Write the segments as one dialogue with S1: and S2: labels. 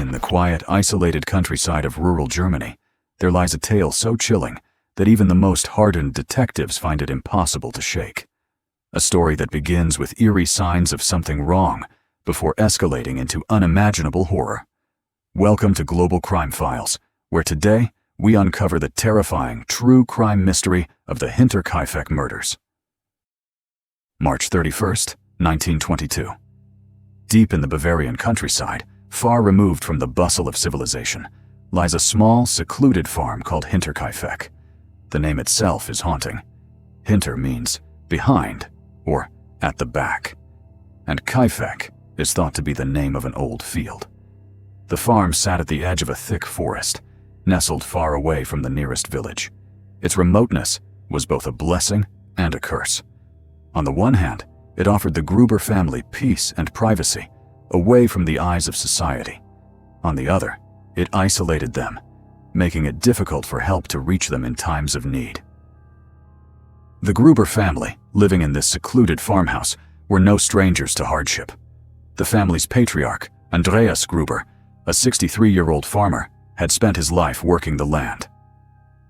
S1: In the quiet, isolated countryside of rural Germany, there lies a tale so chilling that even the most hardened detectives find it impossible to shake. A story that begins with eerie signs of something wrong before escalating into unimaginable horror. Welcome to Global Crime Files, where today we uncover the terrifying true crime mystery of the Hinterkaifeck Murders. March 31st, 1922. Deep in the Bavarian countryside, far removed from the bustle of civilization, lies a small, secluded farm called Hinterkaifeck. The name itself is haunting. Hinter means behind, or at the back, and Kaifeck is thought to be the name of an old field. The farm sat at the edge of a thick forest, nestled far away from the nearest village. Its remoteness was both a blessing and a curse. On the one hand, it offered the Gruber family peace and privacy, away from the eyes of society. On the other, it isolated them, making it difficult for help to reach them in times of need. The Gruber family, living in this secluded farmhouse, were no strangers to hardship. The family's patriarch, Andreas Gruber, a 63-year-old farmer, had spent his life working the land.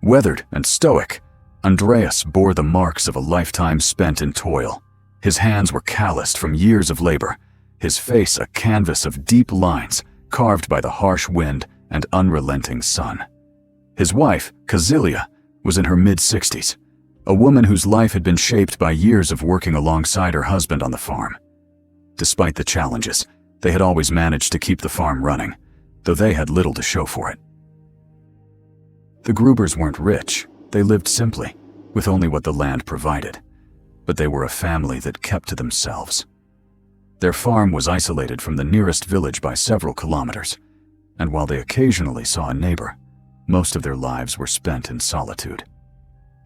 S1: Weathered and stoic, Andreas bore the marks of a lifetime spent in toil. His hands were calloused from years of labor, his face a canvas of deep lines carved by the harsh wind and unrelenting sun. His wife, Kazilia, was in her mid-60s, a woman whose life had been shaped by years of working alongside her husband on the farm. Despite the challenges, they had always managed to keep the farm running, though they had little to show for it. The Grubers weren't rich, they lived simply, with only what the land provided, but they were a family that kept to themselves. Their farm was isolated from the nearest village by several kilometers, and while they occasionally saw a neighbor, most of their lives were spent in solitude.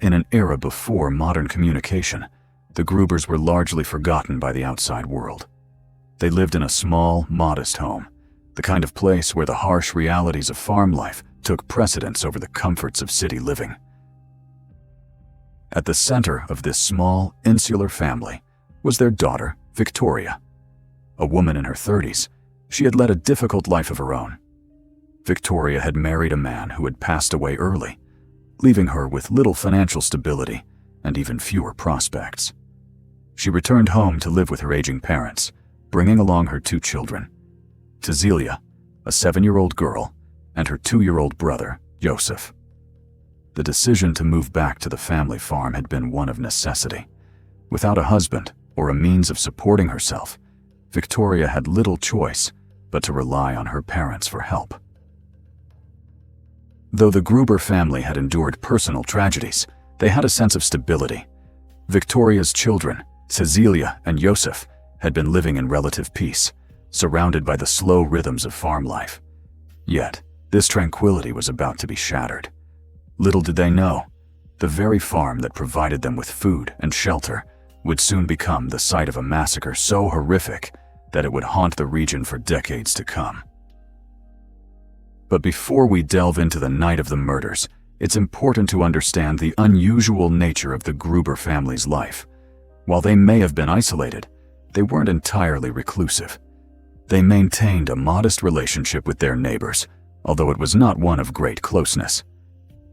S1: In an era before modern communication, the Grubers were largely forgotten by the outside world. They lived in a small, modest home, the kind of place where the harsh realities of farm life took precedence over the comforts of city living. At the center of this small, insular family was their daughter, Victoria. A woman in her 30s, she had led a difficult life of her own. Victoria had married a man who had passed away early, leaving her with little financial stability and even fewer prospects. She returned home to live with her aging parents, bringing along her 2 children, Tazilia, a 7-year-old girl, and her 2-year-old brother, Joseph. The decision to move back to the family farm had been one of necessity. Without a husband or a means of supporting herself, Victoria had little choice but to rely on her parents for help. Though the Gruber family had endured personal tragedies, they had a sense of stability. Victoria's children, Cecilia and Joseph, had been living in relative peace, surrounded by the slow rhythms of farm life. Yet, this tranquility was about to be shattered. Little did they know, the very farm that provided them with food and shelter would soon become the site of a massacre so horrific that it would haunt the region for decades to come. But before we delve into the night of the murders, it's important to understand the unusual nature of the Gruber family's life. While they may have been isolated, they weren't entirely reclusive. They maintained a modest relationship with their neighbors, although it was not one of great closeness.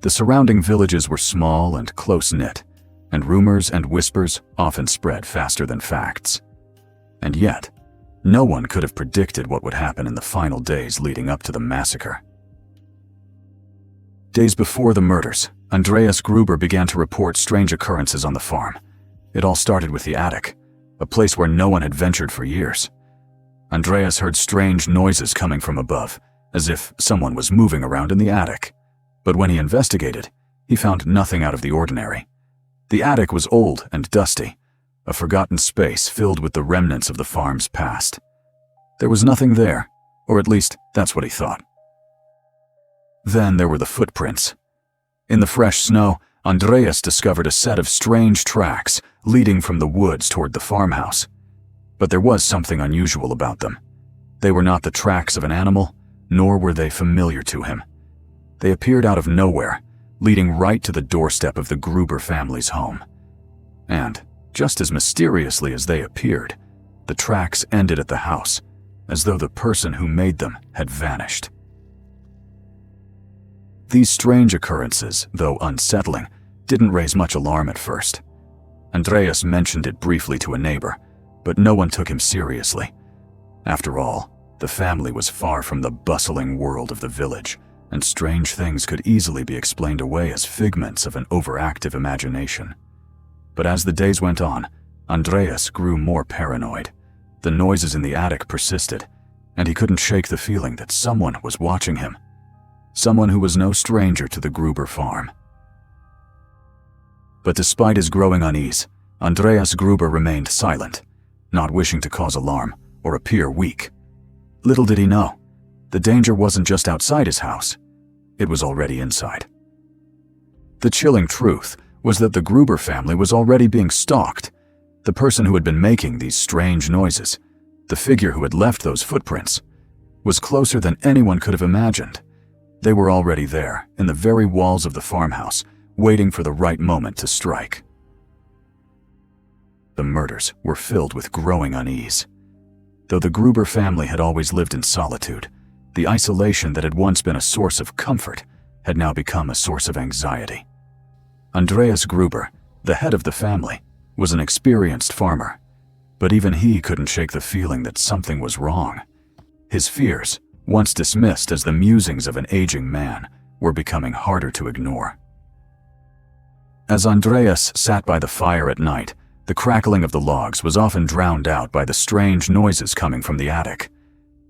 S1: The surrounding villages were small and close-knit, and rumors and whispers often spread faster than facts. And yet, no one could have predicted what would happen in the final days leading up to the massacre. Days before the murders, Andreas Gruber began to report strange occurrences on the farm. It all started with the attic, a place where no one had ventured for years. Andreas heard strange noises coming from above, as if someone was moving around in the attic. But when he investigated, he found nothing out of the ordinary. The attic was old and dusty, a forgotten space filled with the remnants of the farm's past. There was nothing there, or at least that's what he thought. Then there were the footprints. In the fresh snow, Andreas discovered a set of strange tracks leading from the woods toward the farmhouse. But there was something unusual about them. They were not the tracks of an animal, nor were they familiar to him. They appeared out of nowhere, leading right to the doorstep of the Gruber family's home. And, just as mysteriously as they appeared, the tracks ended at the house, as though the person who made them had vanished. These strange occurrences, though unsettling, didn't raise much alarm at first. Andreas mentioned it briefly to a neighbor, but no one took him seriously. After all, the family was far from the bustling world of the village, and strange things could easily be explained away as figments of an overactive imagination. But as the days went on, Andreas grew more paranoid. The noises in the attic persisted, and he couldn't shake the feeling that someone was watching him. Someone who was no stranger to the Gruber farm. But despite his growing unease, Andreas Gruber remained silent, not wishing to cause alarm or appear weak. Little did he know, the danger wasn't just outside his house, it was already inside. The chilling truth was that the Gruber family was already being stalked. The person who had been making these strange noises, the figure who had left those footprints, was closer than anyone could have imagined. They were already there, in the very walls of the farmhouse, waiting for the right moment to strike. The murders were filled with growing unease. Though the Gruber family had always lived in solitude, the isolation that had once been a source of comfort had now become a source of anxiety. Andreas Gruber, the head of the family, was an experienced farmer, but even he couldn't shake the feeling that something was wrong. His fears, once dismissed as the musings of an aging man, were becoming harder to ignore. As Andreas sat by the fire at night, the crackling of the logs was often drowned out by the strange noises coming from the attic.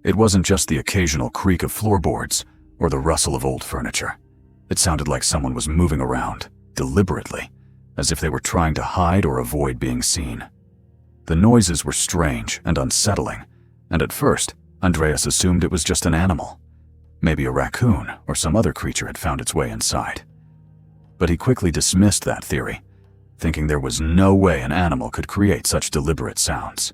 S1: It wasn't just the occasional creak of floorboards or the rustle of old furniture. It sounded like someone was moving around, deliberately, as if they were trying to hide or avoid being seen. The noises were strange and unsettling, and at first, Andreas assumed it was just an animal. Maybe a raccoon or some other creature had found its way inside. But he quickly dismissed that theory, thinking there was no way an animal could create such deliberate sounds.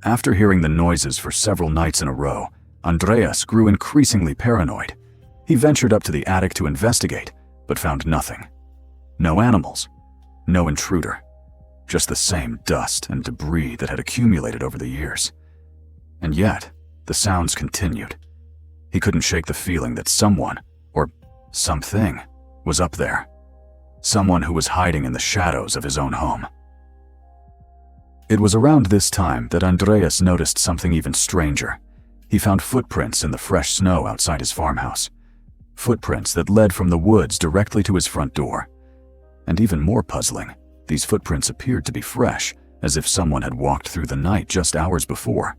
S1: After hearing the noises for several nights in a row, Andreas grew increasingly paranoid. He ventured up to the attic to investigate, but found nothing. No animals, no intruder, just the same dust and debris that had accumulated over the years. And yet, the sounds continued. He couldn't shake the feeling that someone, or something, was up there. Someone who was hiding in the shadows of his own home. It was around this time that Andreas noticed something even stranger. He found footprints in the fresh snow outside his farmhouse. Footprints that led from the woods directly to his front door. And even more puzzling, these footprints appeared to be fresh, as if someone had walked through the night just hours before.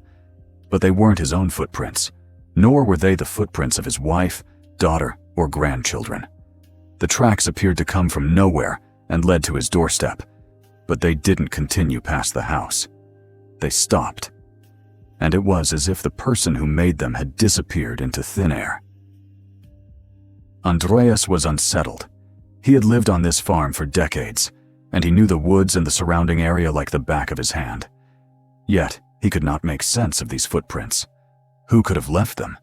S1: But they weren't his own footprints, nor were they the footprints of his wife, daughter, or grandchildren. The tracks appeared to come from nowhere and led to his doorstep, but they didn't continue past the house. They stopped, and it was as if the person who made them had disappeared into thin air. Andreas was unsettled. He had lived on this farm for decades, and he knew the woods and the surrounding area like the back of his hand. Yet, he could not make sense of these footprints. Who could have left them?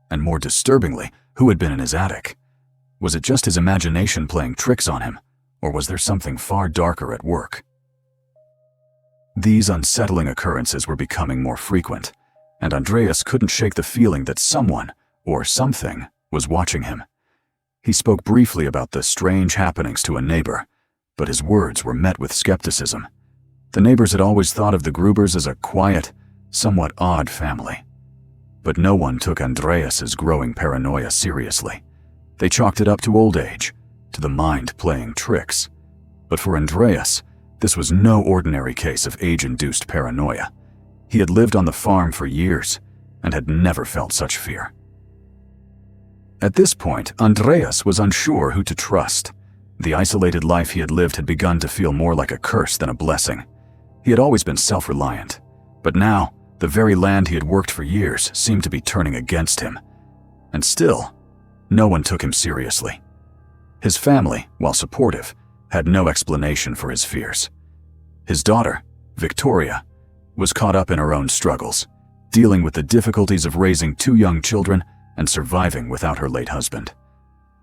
S1: And more disturbingly, who had been in his attic? Was it just his imagination playing tricks on him, or was there something far darker at work? These unsettling occurrences were becoming more frequent, and Andreas couldn't shake the feeling that someone, or something, was watching him. He spoke briefly about the strange happenings to a neighbor, but his words were met with skepticism. The neighbors had always thought of the Grubers as a quiet, somewhat odd family. But no one took Andreas's growing paranoia seriously. They chalked it up to old age, to the mind playing tricks. But for Andreas, this was no ordinary case of age-induced paranoia. He had lived on the farm for years and had never felt such fear. At this point, Andreas was unsure who to trust. The isolated life he had lived had begun to feel more like a curse than a blessing. He had always been self-reliant, but now, the very land he had worked for years seemed to be turning against him. And still, no one took him seriously. His family, while supportive, had no explanation for his fears. His daughter, Victoria, was caught up in her own struggles, dealing with the difficulties of raising two young children and surviving without her late husband.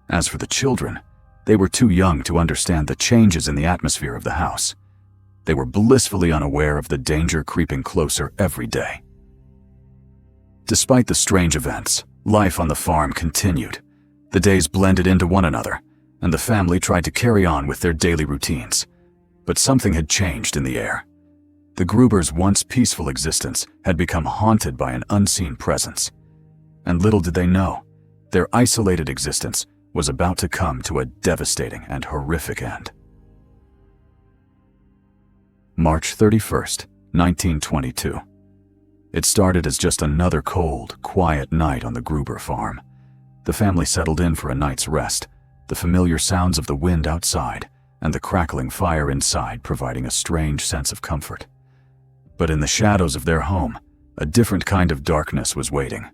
S1: As for the children, they were too young to understand the changes in the atmosphere of the house. They were blissfully unaware of the danger creeping closer every day. Despite the strange events, life on the farm continued. The days blended into one another, and the family tried to carry on with their daily routines. But something had changed in the air. The Grubers' once peaceful existence had become haunted by an unseen presence. And little did they know, their isolated existence was about to come to a devastating and horrific end. March 31st, 1922. It started as just another cold, quiet night on the Gruber farm. The family settled in for a night's rest, the familiar sounds of the wind outside and the crackling fire inside providing a strange sense of comfort. But in the shadows of their home, a different kind of darkness was waiting.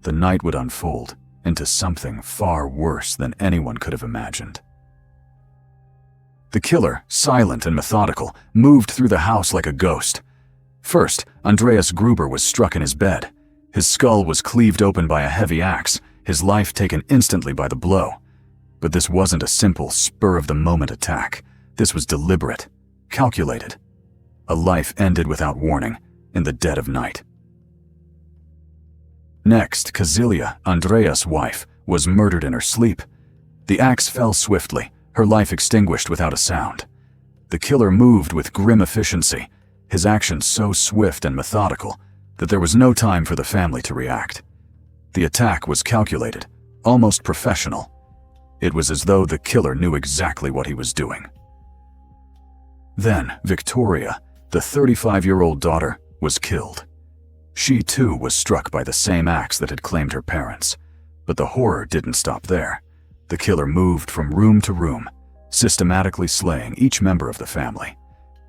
S1: The night would unfold into something far worse than anyone could have imagined. The killer, silent and methodical, moved through the house like a ghost. First, Andreas Gruber was struck in his bed. His skull was cleaved open by a heavy axe, his life taken instantly by the blow. But this wasn't a simple, spur-of-the-moment attack. This was deliberate, calculated. A life ended without warning, in the dead of night. Next, Kazilia, Andreas' wife, was murdered in her sleep. The axe fell swiftly, her life extinguished without a sound. The killer moved with grim efficiency, his actions so swift and methodical that there was no time for the family to react. The attack was calculated, almost professional. It was as though the killer knew exactly what he was doing. Then, Victoria, the 35-year-old daughter, was killed. She too was struck by the same axe that had claimed her parents. But the horror didn't stop there. The killer moved from room to room, systematically slaying each member of the family.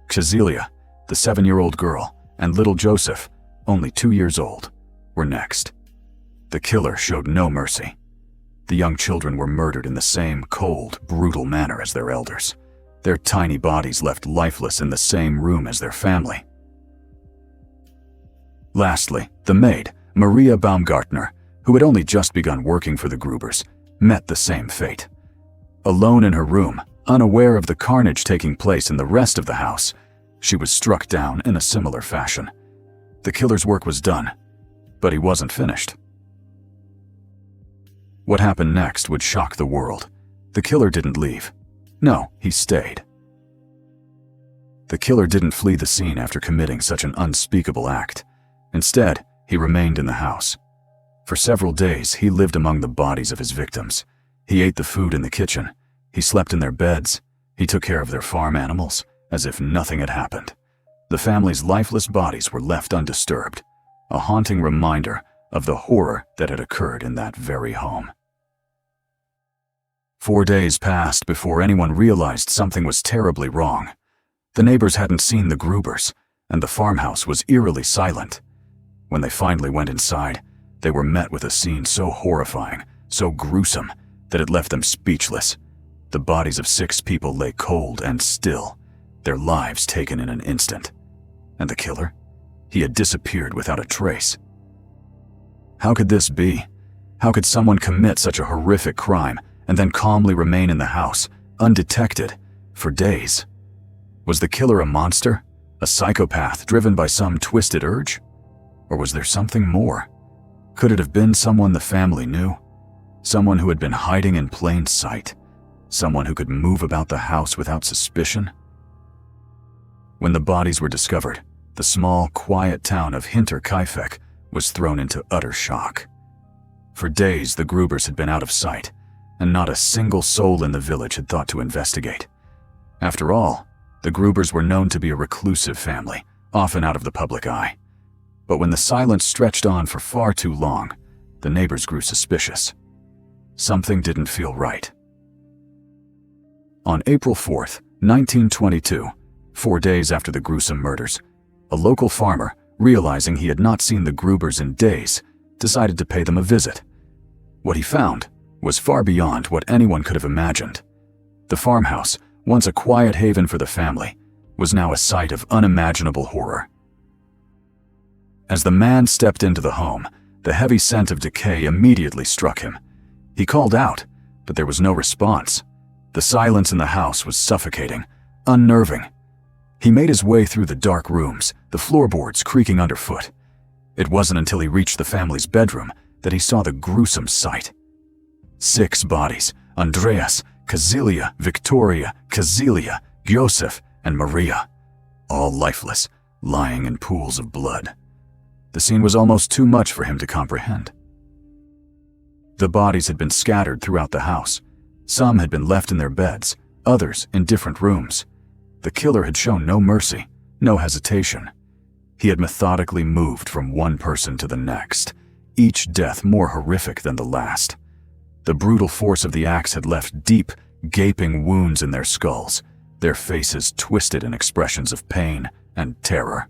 S1: Kazilia, the 7-year-old girl, and little Joseph, only 2 years old, were next. The killer showed no mercy. The young children were murdered in the same cold, brutal manner as their elders, their tiny bodies left lifeless in the same room as their family. Lastly, the maid, Maria Baumgartner, who had only just begun working for the Grubers, met the same fate. Alone in her room, unaware of the carnage taking place in the rest of the house, she was struck down in a similar fashion. The killer's work was done, but he wasn't finished. What happened next would shock the world. The killer didn't leave. No, he stayed. The killer didn't flee the scene after committing such an unspeakable act. Instead, he remained in the house. For several days, he lived among the bodies of his victims. He ate the food in the kitchen. He slept in their beds. He took care of their farm animals, as if nothing had happened. The family's lifeless bodies were left undisturbed, a haunting reminder of the horror that had occurred in that very home. 4 days passed before anyone realized something was terribly wrong. The neighbors hadn't seen the Grubers, and the farmhouse was eerily silent. When they finally went inside, they were met with a scene so horrifying, so gruesome, that it left them speechless. The bodies of 6 people lay cold and still, their lives taken in an instant. And the killer? He had disappeared without a trace. How could this be? How could someone commit such a horrific crime and then calmly remain in the house, undetected, for days? Was the killer a monster? A psychopath driven by some twisted urge? Or was there something more? Could it have been someone the family knew? Someone who had been hiding in plain sight? Someone who could move about the house without suspicion? When the bodies were discovered, the small, quiet town of Hinterkaifeck was thrown into utter shock. For days, the Grubers had been out of sight, and not a single soul in the village had thought to investigate. After all, the Grubers were known to be a reclusive family, often out of the public eye. But when the silence stretched on for far too long, the neighbors grew suspicious. Something didn't feel right. On April 4th, 1922, 4 days after the gruesome murders, a local farmer, realizing he had not seen the Grubers in days, decided to pay them a visit. What he found was far beyond what anyone could have imagined. The farmhouse, once a quiet haven for the family, was now a site of unimaginable horror. As the man stepped into the home, the heavy scent of decay immediately struck him. He called out, but there was no response. The silence in the house was suffocating, unnerving. He made his way through the dark rooms, the floorboards creaking underfoot. It wasn't until he reached the family's bedroom that he saw the gruesome sight. 6 bodies: Andreas, Kazilia, Victoria, Kazilia, Josef, and Maria, all lifeless, lying in pools of blood. The scene was almost too much for him to comprehend. The bodies had been scattered throughout the house. Some had been left in their beds, others in different rooms. The killer had shown no mercy, no hesitation. He had methodically moved from one person to the next, each death more horrific than the last. The brutal force of the axe had left deep, gaping wounds in their skulls, their faces twisted in expressions of pain and terror.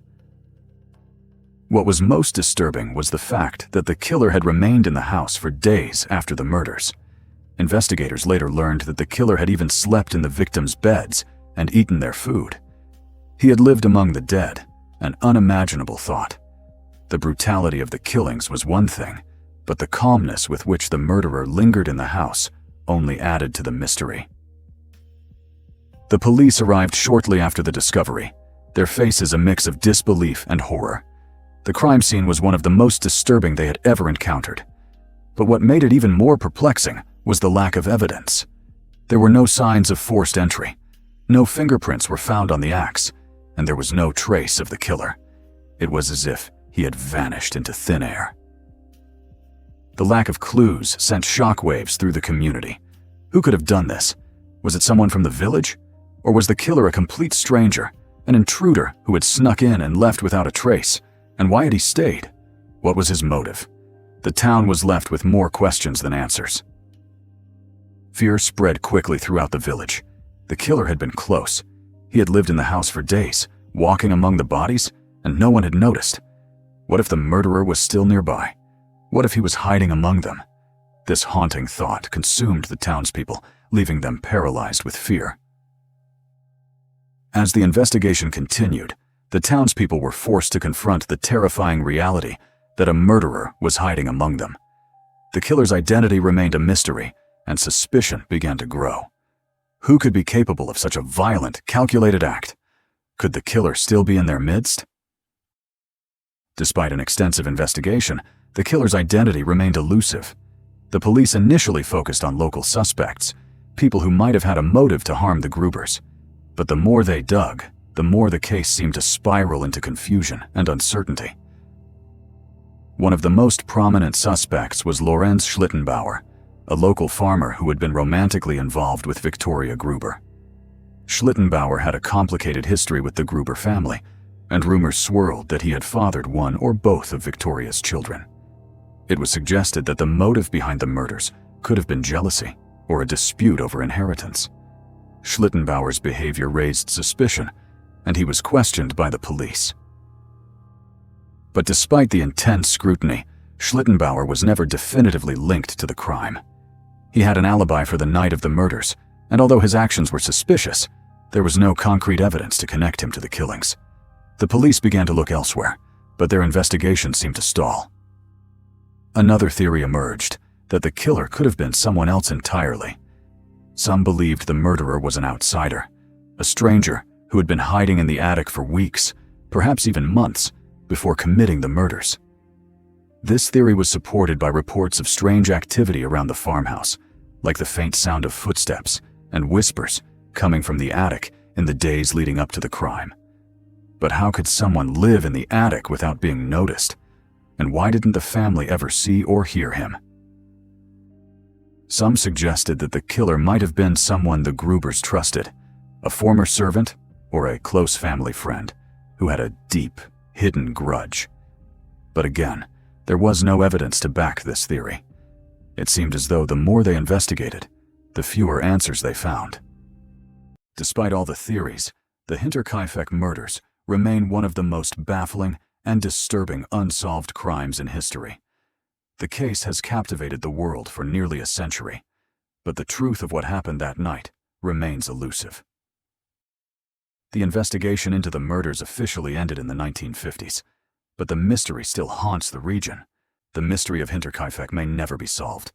S1: What was most disturbing was the fact that the killer had remained in the house for days after the murders. Investigators later learned that the killer had even slept in the victims' beds and eaten their food. He had lived among the dead, an unimaginable thought. The brutality of the killings was one thing, but the calmness with which the murderer lingered in the house only added to the mystery. The police arrived shortly after the discovery, their faces a mix of disbelief and horror. The crime scene was one of the most disturbing they had ever encountered. But what made it even more perplexing was the lack of evidence. There were no signs of forced entry. No fingerprints were found on the axe, and there was no trace of the killer. It was as if he had vanished into thin air. The lack of clues sent shockwaves through the community. Who could have done this? Was it someone from the village? Or was the killer a complete stranger, an intruder who had snuck in and left without a trace? And why had he stayed? What was his motive? The town was left with more questions than answers. Fear spread quickly throughout the village. The killer had been close. He had lived in the house for days, walking among the bodies, and no one had noticed. What if the murderer was still nearby? What if he was hiding among them? This haunting thought consumed the townspeople, leaving them paralyzed with fear. As the investigation continued, the townspeople were forced to confront the terrifying reality that a murderer was hiding among them. The killer's identity remained a mystery, and suspicion began to grow. Who could be capable of such a violent, calculated act? Could the killer still be in their midst? Despite an extensive investigation, the killer's identity remained elusive. The police initially focused on local suspects, people who might have had a motive to harm the Grubers. But the more they dug, the more the case seemed to spiral into confusion and uncertainty. One of the most prominent suspects was Lorenz Schlittenbauer, a local farmer who had been romantically involved with Victoria Gruber. Schlittenbauer had a complicated history with the Gruber family, and rumors swirled that he had fathered one or both of Victoria's children. It was suggested that the motive behind the murders could have been jealousy or a dispute over inheritance. Schlittenbauer's behavior raised suspicion, and he was questioned by the police. But despite the intense scrutiny, Schlittenbauer was never definitively linked to the crime. He had an alibi for the night of the murders, and although his actions were suspicious, there was no concrete evidence to connect him to the killings. The police began to look elsewhere, but their investigation seemed to stall. Another theory emerged, that the killer could have been someone else entirely. Some believed the murderer was an outsider, a stranger who had been hiding in the attic for weeks, perhaps even months, before committing the murders. This theory was supported by reports of strange activity around the farmhouse, like the faint sound of footsteps and whispers coming from the attic in the days leading up to the crime. But how could someone live in the attic without being noticed? And why didn't the family ever see or hear him? Some suggested that the killer might have been someone the Grubers trusted, a former servant or a close family friend who had a deep, hidden grudge. But again, there was no evidence to back this theory. It seemed as though the more they investigated, the fewer answers they found. Despite all the theories, the Hinterkaifeck murders remain one of the most baffling and disturbing unsolved crimes in history. The case has captivated the world for nearly a century, but the truth of what happened that night remains elusive. The investigation into the murders officially ended in the 1950s, but the mystery still haunts the region. The mystery of Hinterkaifeck may never be solved,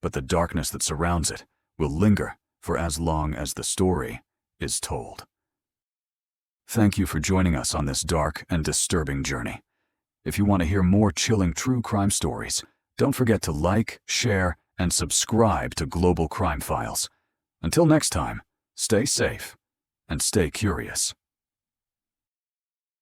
S1: but the darkness that surrounds it will linger for as long as the story is told. Thank you for joining us on this dark and disturbing journey. If you want to hear more chilling true crime stories, don't forget to like, share, and subscribe to Global Crime Files. Until next time, stay safe and stay curious.